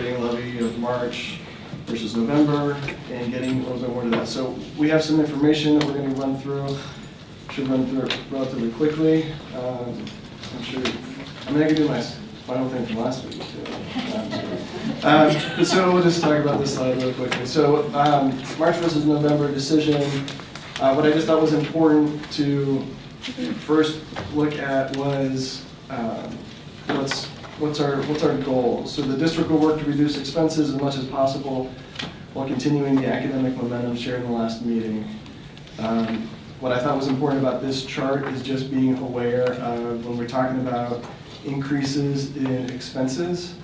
operating levy of March versus November, and getting a little bit more to that. So we have some information that we're going to run through. Should run through it relatively quickly. I'm sure I'm going to do my final thing from last week. So we'll just talk about this slide really quickly. So March versus November decision. What I just thought was important to first look at was what's our goal. So the district will work to reduce expenses as much as possible while continuing the academic momentum shared in the last meeting. What I thought was important about this chart is just being aware of when we're talking about increases in expenses,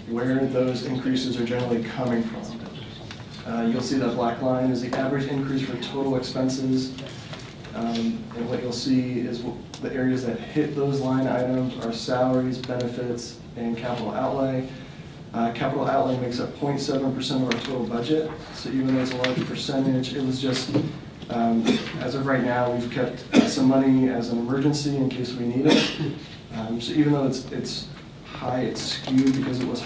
where those increases are generally coming from. You'll see that black line is the average increase for total expenses. And what you'll see is the areas that hit those line items are salaries, benefits, and capital outlay. Capital outlay makes up 0.7% of our total budget. So even though it's a large percentage, it was just, as of right now, we've kept some money as an emergency in case we need it. So even though it's high, it's skewed because it was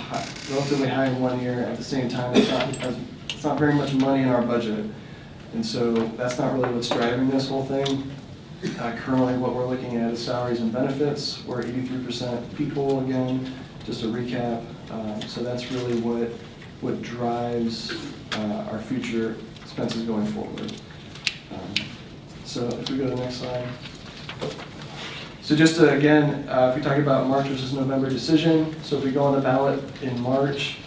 relatively high in one year. At the same time, it's not very much money in our budget. And so that's not really what's driving this whole thing. Currently what we're looking at is salaries and benefits. We're 83% people again, just a recap. So that's really what drives our future expenses going forward. So if we go to the next slide. So just to, again, if we talk about March versus November decision, so if we go on the ballot in March,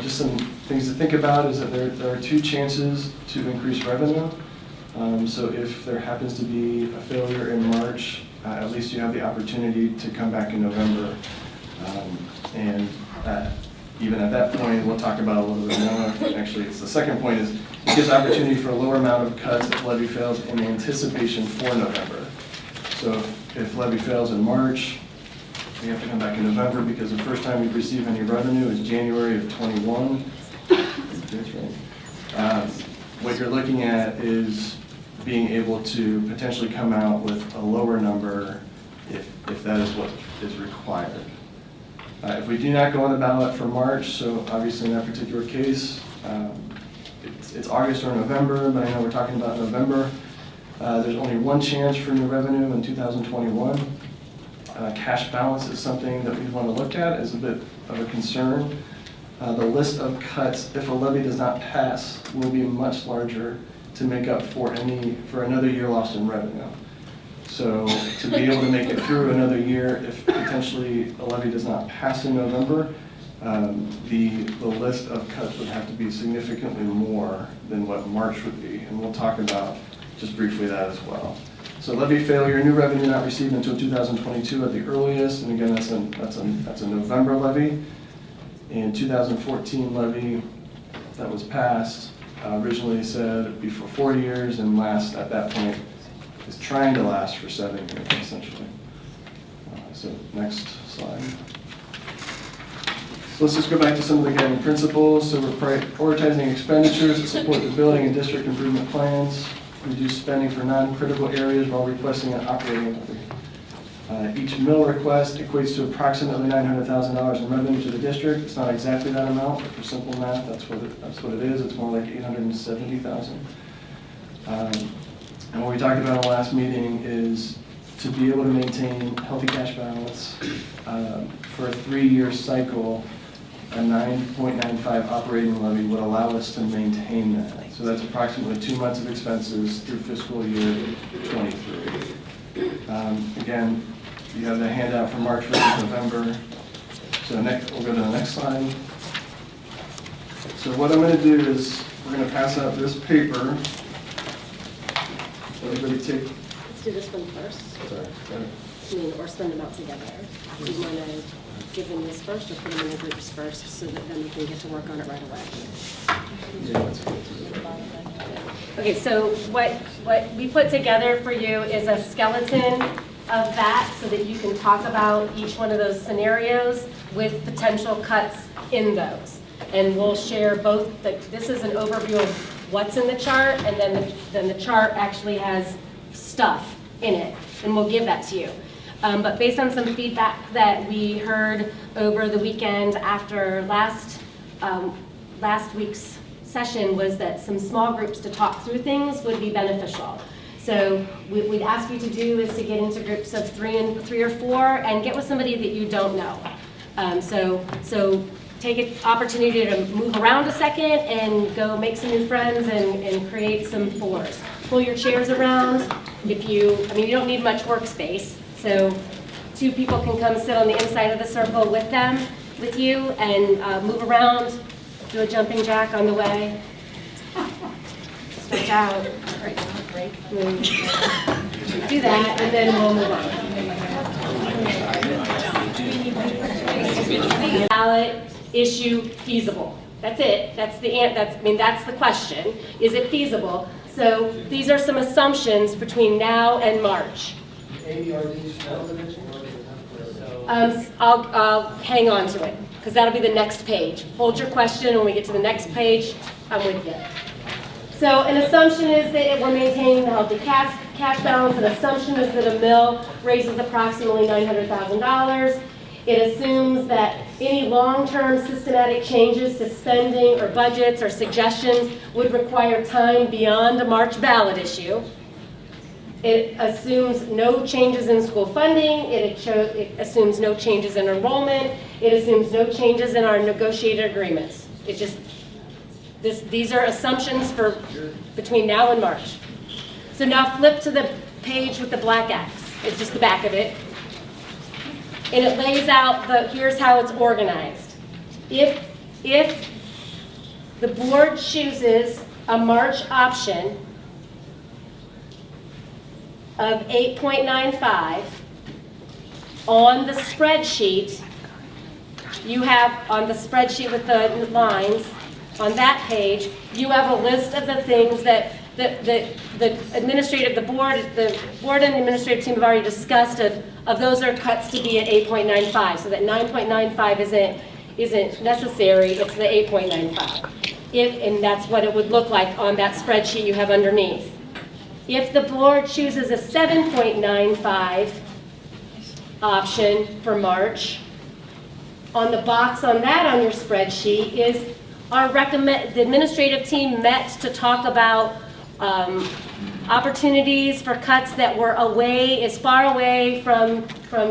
just some things to think about is that there are two chances to increase revenue. So if there happens to be a failure in March, at least you have the opportunity to come back in November. And even at that point, we'll talk about a little bit more. Actually, it's the second point is it gives opportunity for a lower amount of cuts if levy fails in anticipation for November. So if levy fails in March, we have to come back in November because the first time we receive any revenue is January of 21. That's right. What you're looking at is being able to potentially come out with a lower number if that is what is required. If we do not go on the ballot for March, so obviously in that particular case, it's August or November, but I know we're talking about November. There's only one chance for new revenue in 2021. Cash balance is something that we want to look at as a bit of a concern. The list of cuts, if a levy does not pass, will be much larger to make up for another year lost in revenue. So to be able to make it through another year, if potentially a levy does not pass in November, the list of cuts would have to be significantly more than what March would be, and we'll talk about just briefly that as well. So levy failure, new revenue not received until 2022 at the earliest, and again, that's a November levy. In 2014 levy that was passed originally said it'd be for 4 years and last at that point is trying to last for 7 years essentially. So next slide. So let's just go back to some of the guiding principles. So we're prioritizing expenditures that support the building and district improvement plans. Reduce spending for non-critical areas while requesting an operating levy. Each mill request equates to approximately $900,000 in revenue to the district. It's not exactly that amount, but for simple math, that's what it is. It's more like $870,000. And what we talked about in the last meeting is to be able to maintain healthy cash balance for a 3-year cycle. A 9.95 operating levy would allow us to maintain that. So that's approximately 2 months of expenses through fiscal year 23. Again, you have the handout for March versus November. So we'll go to the next slide. So what I'm going to do is we're going to pass out this paper. Everybody take. Let's do this one first. Sorry. Or spend them out together. Do you want to give them this first or put them in the groups first so that then we can get to work on it right away? Yeah, that's good. Okay, so what we put together for you is a skeleton of that so that you can talk about each one of those scenarios with potential cuts in those. And we'll share both, this is an overview of what's in the chart, and then the chart actually has stuff in it, and we'll give that to you. But based on some feedback that we heard over the weekend after last week's session was that some small groups to talk through things would be beneficial. So what we'd ask you to do is to get into groups of three or four and get with somebody that you don't know. So take an opportunity to move around a second and go make some new friends and create some fours. Pull your chairs around. You don't need much workspace. So 2 people can come sit on the inside of the circle with you and move around, do a jumping jack on the way. Stretch out. Move. Do that, and then we'll move on. Ballot issue feasible. That's it. That's the question. Is it feasible? So these are some assumptions between now and March. I'll hang on to it because that'll be the next page. Hold your question when we get to the next page. I'm with you. So an assumption is that we're maintaining the healthy cash balance. An assumption is that a mill raises approximately $900,000. It assumes that any long-term systematic changes to spending or budgets or suggestions would require time beyond a March ballot issue. It assumes no changes in school funding. It assumes no changes in enrollment. It assumes no changes in our negotiated agreements. These are assumptions for between now and March. So now flip to the page with the black X. It's just the back of it. And it lays out here's how it's organized. If the board chooses a March option of 8.95 on the spreadsheet, you have on the spreadsheet with the lines, on that page, you have a list of the things that the board and the administrative team have already discussed of those are cuts to be at 8.95, so that 9.95 isn't necessary, it's the 8.95. And that's what it would look like on that spreadsheet you have underneath. If the board chooses a 7.95 option for March, on the box on that on your spreadsheet is the administrative team met to talk about opportunities for cuts that were as far away from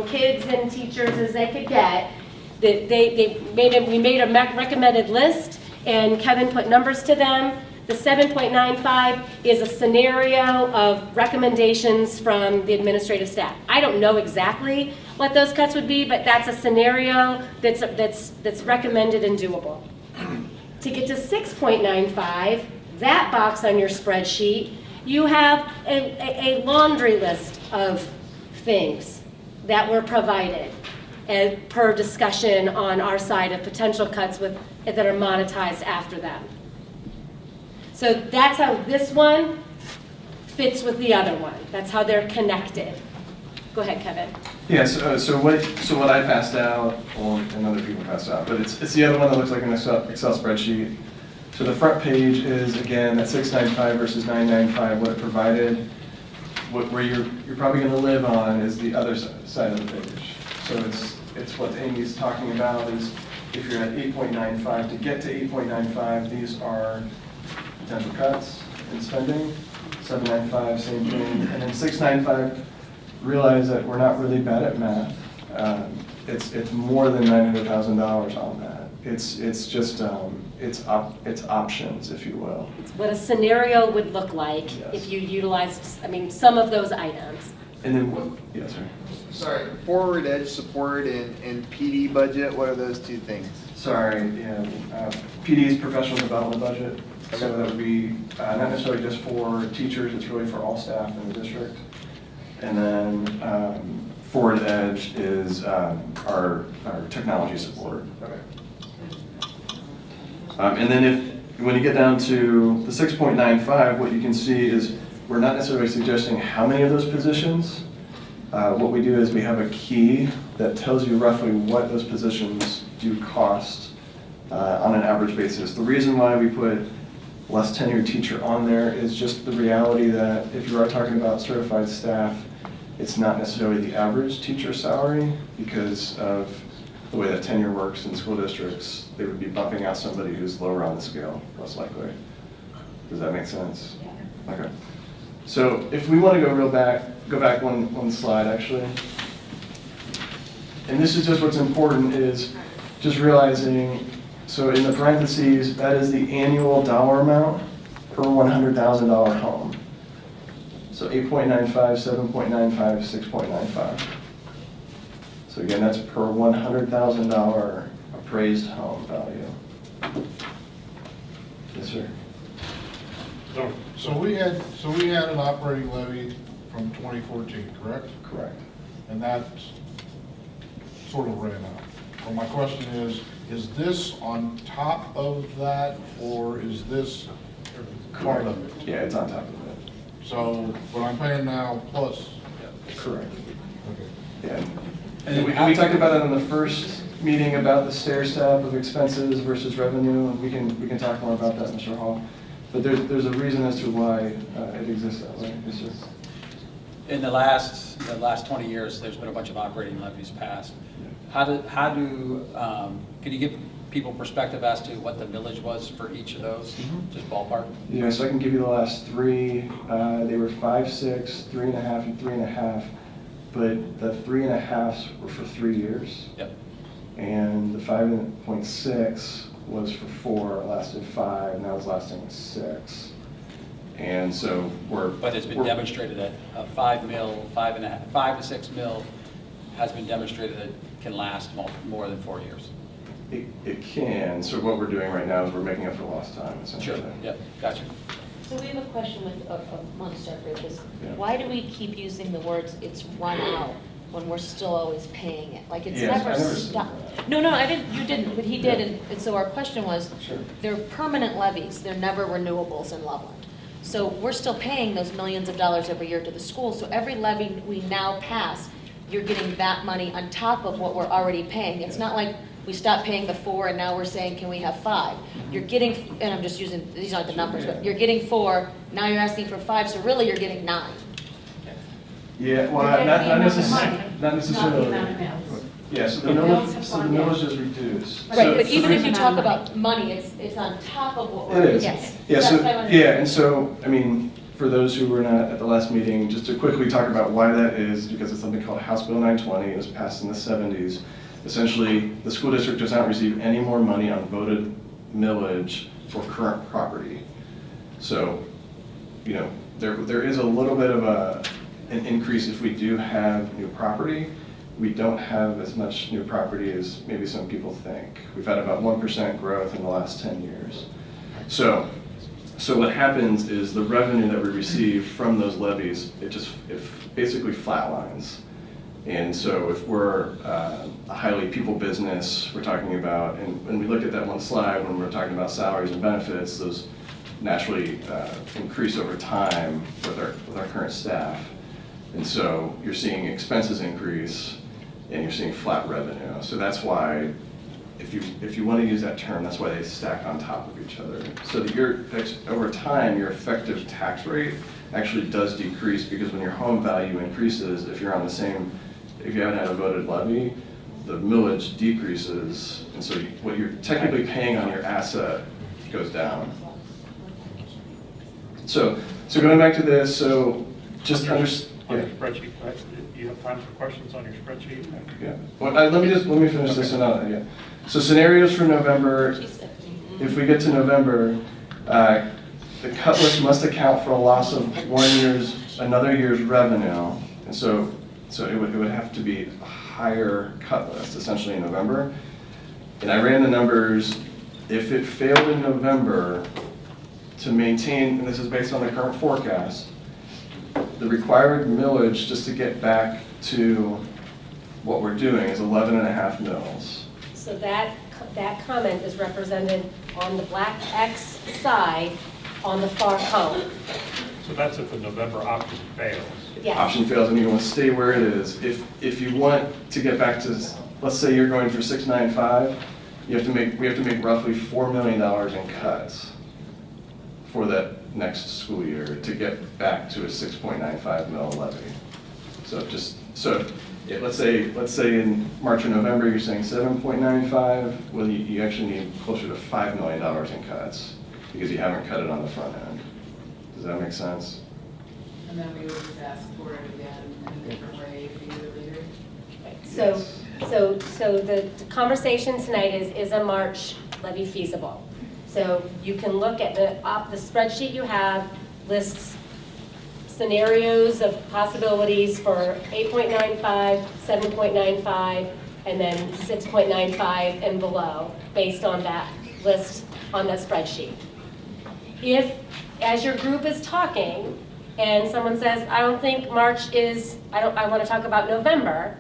kids and teachers as they could get. We made a recommended list, and Kevin put numbers to them. The 7.95 is a scenario of recommendations from the administrative staff. I don't know exactly what those cuts would be, but that's a scenario that's recommended and doable. To get to 6.95, that box on your spreadsheet, you have a laundry list of things that were provided per discussion on our side of potential cuts that are monetized after them. So that's how this one fits with the other one. That's how they're connected. Go ahead, Kevin. Yeah, so what I passed out, and other people passed out, but it's the other one that looks like an Excel spreadsheet. So the front page is, again, that 695 versus 995, what it provided. Where you're probably going to live on is the other side of the page. So it's what Amy's talking about is if you're at 8.95, to get to 8.95, these are potential cuts in spending. 795, same thing. And then 695, realize that we're not really bad at math. It's more than $900,000 on that. It's just it's options, if you will. It's what a scenario would look like if you utilized, some of those items. And then, yes, sir. Sorry, forward edge support and PD budget, what are those two things? Sorry, yeah. PD is professional development budget. So that would be not necessarily just for teachers, it's really for all staff in the district. And then forward edge is our technology support. Okay. And then when you get down to the 6.95, what you can see is we're not necessarily suggesting how many of those positions. What we do is we have a key that tells you roughly what those positions do cost on an average basis. The reason why we put less tenured teacher on there is just the reality that if you are talking about certified staff, It's not necessarily the average teacher salary because of the way that tenure works in school districts. They would be bumping out somebody who's lower on the scale, most likely. Does that make sense? Yeah. Okay. So if we want to go back one slide actually. And this is just what's important is just realizing, so in the parentheses, that is the annual dollar amount per $100,000 home. So 8.95, 7.95, 6.95. So again, that's per $100,000 appraised home value. Yes, sir. So we had an operating levy from 2014, correct? Correct. And that sort of ran out. Well, my question is this on top of that, or is this part of it? Yeah, it's on top of it. So what I'm paying now plus? Correct. Okay. Yeah. And we talked about that in the first meeting about the stair step of expenses versus revenue, and we can talk more about that, Mr. Hall. But there's a reason as to why it exists that way. Yes, sir. In the last 20 years, there's been a bunch of operating levies passed. Can you give people perspective as to what the millage was for each of those, just ballpark? Yeah, so I can give you the last three. They were 5, 6, 3.5, and 3.5. But the 3.5s were for 3 years. Yep. And the 5.6 was for 4, lasted 5, now it's lasting 6. And so But it's been demonstrated that a 5 mil, 5.5, 5 to 6 mil has been demonstrated that can last more than 4 years. It can. So what we're doing right now is we're making up for lost time, essentially. Sure, yep, gotcha. So we have a question with, want to start with this. Yeah. Why do we keep using the words, "it's run out," when we're still always paying it? Like, it's Yes, never I never said stopped. that. No, I didn't, you didn't, but he did, Yeah. and so our question was, Sure. they're permanent levies, they're never renewables in Loveland. So we're still paying those millions of dollars every year to the school, so every levy we now pass, you're getting that money on top of what we're already paying. It's not like we stopped paying the 4 and now we're saying, can we have 5? You're getting, and I'm just using, these aren't the numbers, but you're getting 4, now you're asking for 5, so really you're getting 9. Yeah, well, But then not the amount of necessarily. money, Not necessarily. not the amount of mills. Yeah, so the The bills have millage, gone down. is reduced. Right, So- but even if you It's talk not about money, it's on top of what we're. It is. Yes. Yeah, That's so, what I wanted- yeah, and so, I mean, for those who were not at the last meeting, just to quickly talk about why that is, because it's something called House Bill 920, it was passed in the 70s. Essentially, the school district does not receive any more money on voted millage for current property. So, you know, there is a little bit of an increase if we do have new property. We don't have as much new property as maybe some people think. We've had about 1% growth in the last 10 years. So what happens is the revenue that we receive from those levies, it basically flatlines. And so if we're a highly people business, we're talking about, and when we looked at that one slide, when we're talking about salaries and benefits, those naturally increase over time with our current staff. And so you're seeing expenses increase and you're seeing flat revenue. So that's why, if you want to use that term, that's why they stack on top of each other. So that over time, your effective tax rate actually does decrease, because when your home value increases, if you haven't had a voted levy, the millage decreases, and so what you're technically paying on your asset goes down. So going back to this, so just On your understand. spreadsheet, do you have time for questions on your spreadsheet? Yeah. Well, let me finish this one out. Yeah. So scenarios for November. If we get to November, the cut list must account for a loss of another year's revenue, and so it would have to be a higher cut list essentially in November. And I ran the numbers. If it failed in November to maintain, and this is based on the current forecast, the required millage just to get back to what we're doing is 11.5 mils. So that comment is represented on the black X side on the far column. So that's if the November option fails. Yes. Option fails and you want to stay where it is. If you want to get back to, let's say you're going for 695, we have to make roughly $4 million in cuts for that next school year to get back to a 6.95 mil levy. Let's say in March or November, you're saying 7.95, well, you actually need closer to $5 million in cuts because you haven't cut it on the front end. Does that make sense? And then we would just ask for it again in a different way a year later. So, so the conversation tonight is a March levy feasible? So you can look at the spreadsheet you have, lists scenarios of possibilities for 8.95, 7.95, and then 6.95 and below, based on that list on that spreadsheet. If, as your group is talking, and someone says, I don't think March is, I want to talk about November,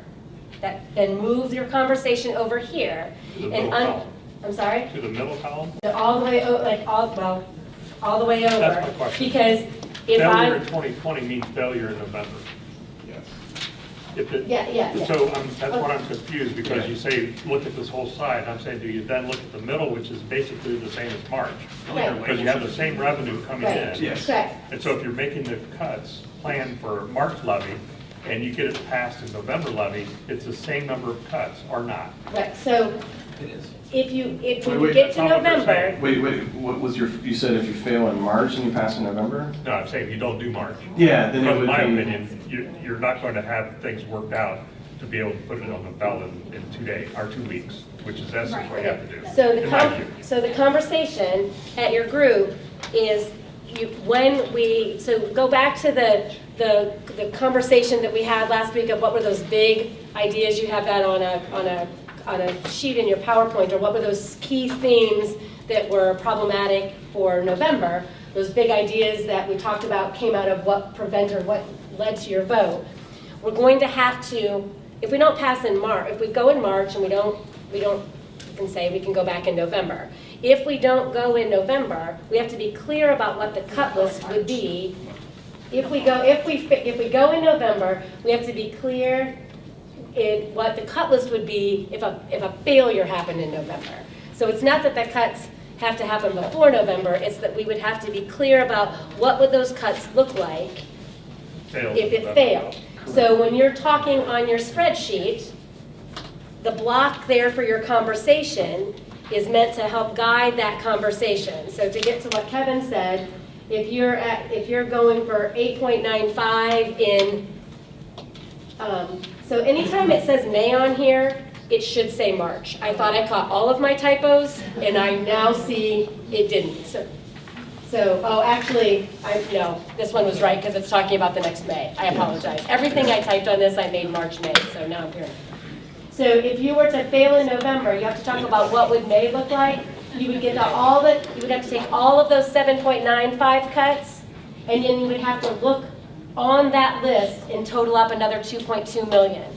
then move your conversation over here. To the middle column. I'm sorry? To the middle column? All the way, all the way over. That's my question. Because if Failure in 2020 means failure in November. Yes. Yeah. So that's what I'm confused, because you say, look at this whole side. I'm saying, do you then look at the middle, which is basically the same as March? Right. Because you have the same revenue coming Right. in. Yes. Correct. And so if you're making the cuts planned for March levy, and you get it passed in November levy, it's the same number of cuts, or not? Right, so It is. if Wait, we get to that's not what they're November, saying. Wait, what was you said if you fail in March and you pass in November? No, I'm saying you don't do March. Yeah, then it Because would in my be. opinion, you're not going to have things worked out to be able to put it on the ballot in 2 days, or 2 weeks, which is essentially what you have to do. so in my view. so the conversation at your group is so go back to the conversation that we had last week of what were those big ideas. You have that on a sheet in your PowerPoint, or what were those key themes that were problematic for November. Those big ideas that we talked about came out of what led to your vote. We're going to have to, if we don't pass in March, if we go in March and we don't, we can say we can go back in November. If we don't go in November, we have to be clear about what the cut list would be. If we go in November, we have to be clear in what the cut list would be if a failure happened in November. So it's not that the cuts have to happen before November, it's that we would have to be clear about what would those cuts look like Failed if in it November. failed. So when you're talking on your spreadsheet, the block there for your conversation is meant to help guide that conversation. So to get to what Kevin said, if you're going for 8.95 in, so anytime it says May on here, it should say March. I thought I caught all of my typos, and I now see it didn't. So actually, no, this one was right because it's talking about the next May. I apologize. Everything I typed on this, I made March, May, so now I'm here. So if you were to fail in November, you have to talk about what would May look like. You would get you would have to take all of those 7.95 cuts, and then you would have to look on that list and total up another 2.2 million.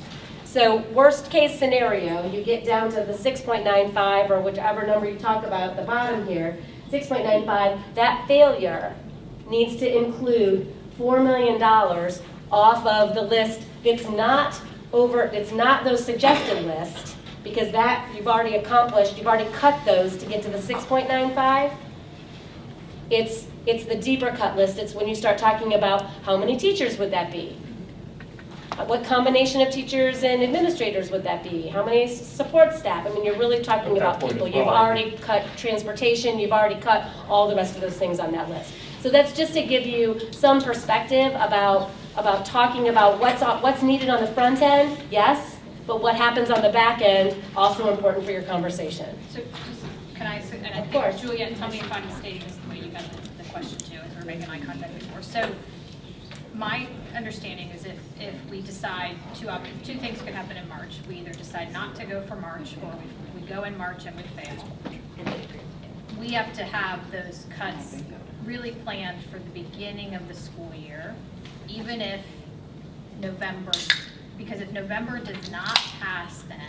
So worst case scenario, you get down to the 6.95 or whichever number you talk about at the bottom here, 6.95, that failure needs to include $4 million off of the list that's not those suggested lists, because that you've already accomplished, you've already cut those to get to the 6.95. It's the deeper cut list. It's when you start talking about how many teachers would that be? What combination of teachers and administrators would that be? How many support staff? I mean, you're really talking At that about point people. as You've well, already cut transportation. You've already cut all the rest of those things on that list. So that's just to give you some perspective about talking about what's needed on the front end, yes, but what happens on the back end, also important for your conversation. So just, can I, and I Of course. think Juliet, tell me if I'm stating this the way you got the question too, as we're making eye contact before. So my understanding is if we decide two things could happen in March. We either decide not to go for March, or we go in March and we fail. We have to have those cuts really planned for the beginning of the school year, even if November, because if November does not pass then,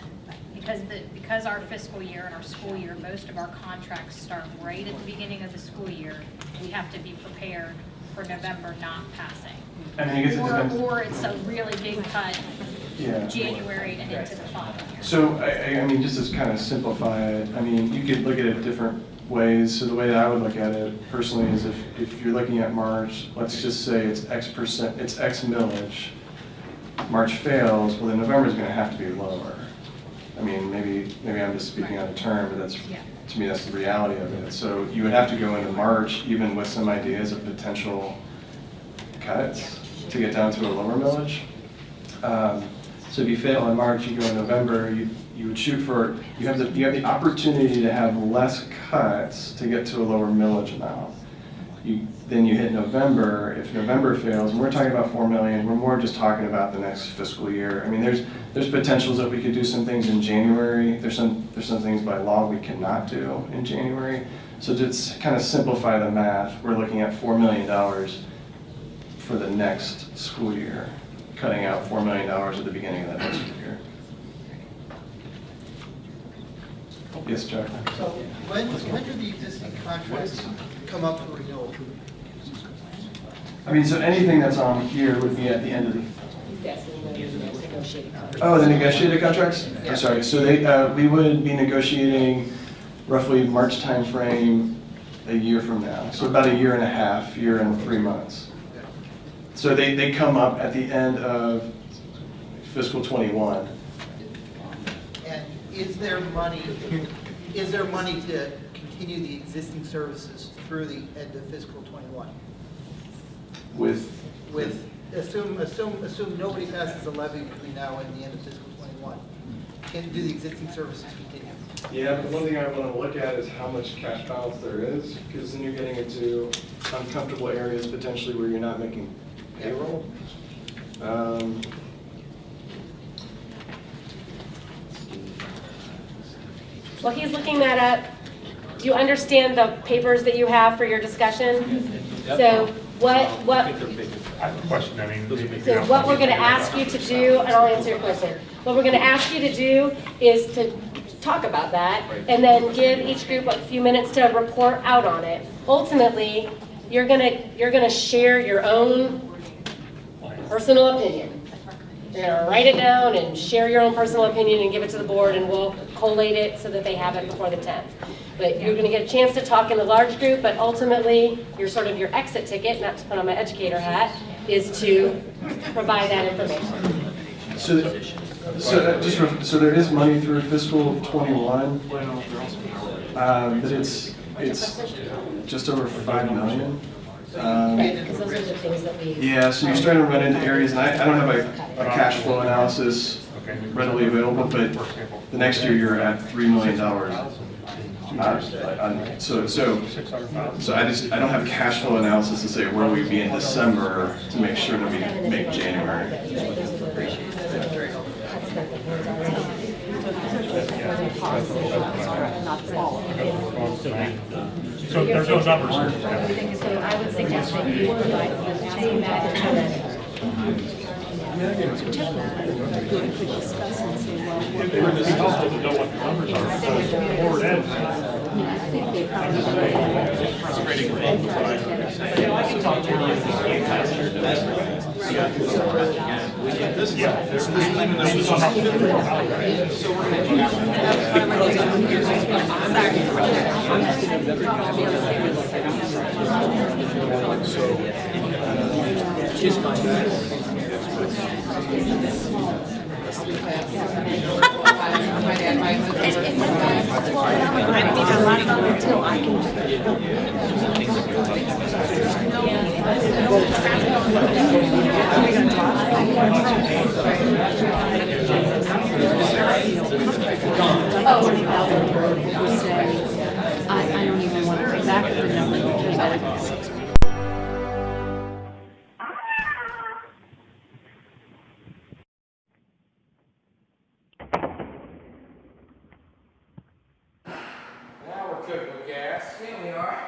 because our fiscal year and our school year, most of our contracts start right at the beginning of the school year, we have to be prepared for November not passing. I mean, I guess it depends. Or it's a really big cut Yeah. January and into the following year. So, I mean, just to kind of simplify it, I mean, you could look at it different ways. So the way that I would look at it personally is if you're looking at March, let's just say it's X%, it's X millage. March fails, well, then November is going to have to be lower. I mean, maybe I'm just speaking out of turn, but that's, to me, that's the reality of it. So you would have to go into March even with some ideas of potential cuts to get down to a lower millage. So if you fail in March, you go in November, you would shoot for, you have the opportunity to have less cuts to get to a lower millage amount. Then you hit November. If November fails, and we're talking about 4 million, we're more just talking about the next fiscal year. I mean, there's potentials that we could do some things in January. There's some things by law we cannot do in January. So to kind of simplify the math, we're looking at $4 million for the next school year, cutting out $4 million at the beginning of that next school year. Yes, Chuck? So when do the existing contracts come up for renewal? I mean, so anything that's on here would be at the end of the... Oh, the negotiated contracts? I'm sorry, so we would be negotiating roughly March timeframe a year from now. So about a year and a half, year and 3 months. So they come up at the end of fiscal 21. And is there money to continue the existing services through the end of fiscal 21? Assume nobody passes the levy between now and the end of fiscal 21. Do the existing services continue? Yeah, but one thing I want to look at is how much cash balance there is, because then you're getting into uncomfortable areas potentially where you're not making payroll. Well, he's looking that up. Do you understand the papers that you have for your discussion? So what I have a question, I mean. So what we're going to ask you to do, and I'll answer your question, what we're going to ask you to do is to talk about that and then give each group a few minutes to report out on it. Ultimately, you're going to share your own personal opinion. You're going to write it down and share your own personal opinion and give it to the board, and we'll collate it so that they have it before the 10th. But you're going to get a chance to talk in a large group, but ultimately, your exit ticket, not to put on my educator hat, is to provide that information. So there is money through fiscal 21, but it's just over 5 million. Because those are the things that we... Yeah, so you're starting to run into areas, and I don't have a cash flow analysis readily available, but the next year you're at $3 million. So I don't have cash flow analysis to say where we'd be in December to make sure that we make January. So there's no numbers. So I would suggest that you provide asking that and then It'd be helpful to know what the numbers are. Forward ed. I don't even want to come back to the number that came out of 6. Now we're cooking with gas. Here we are.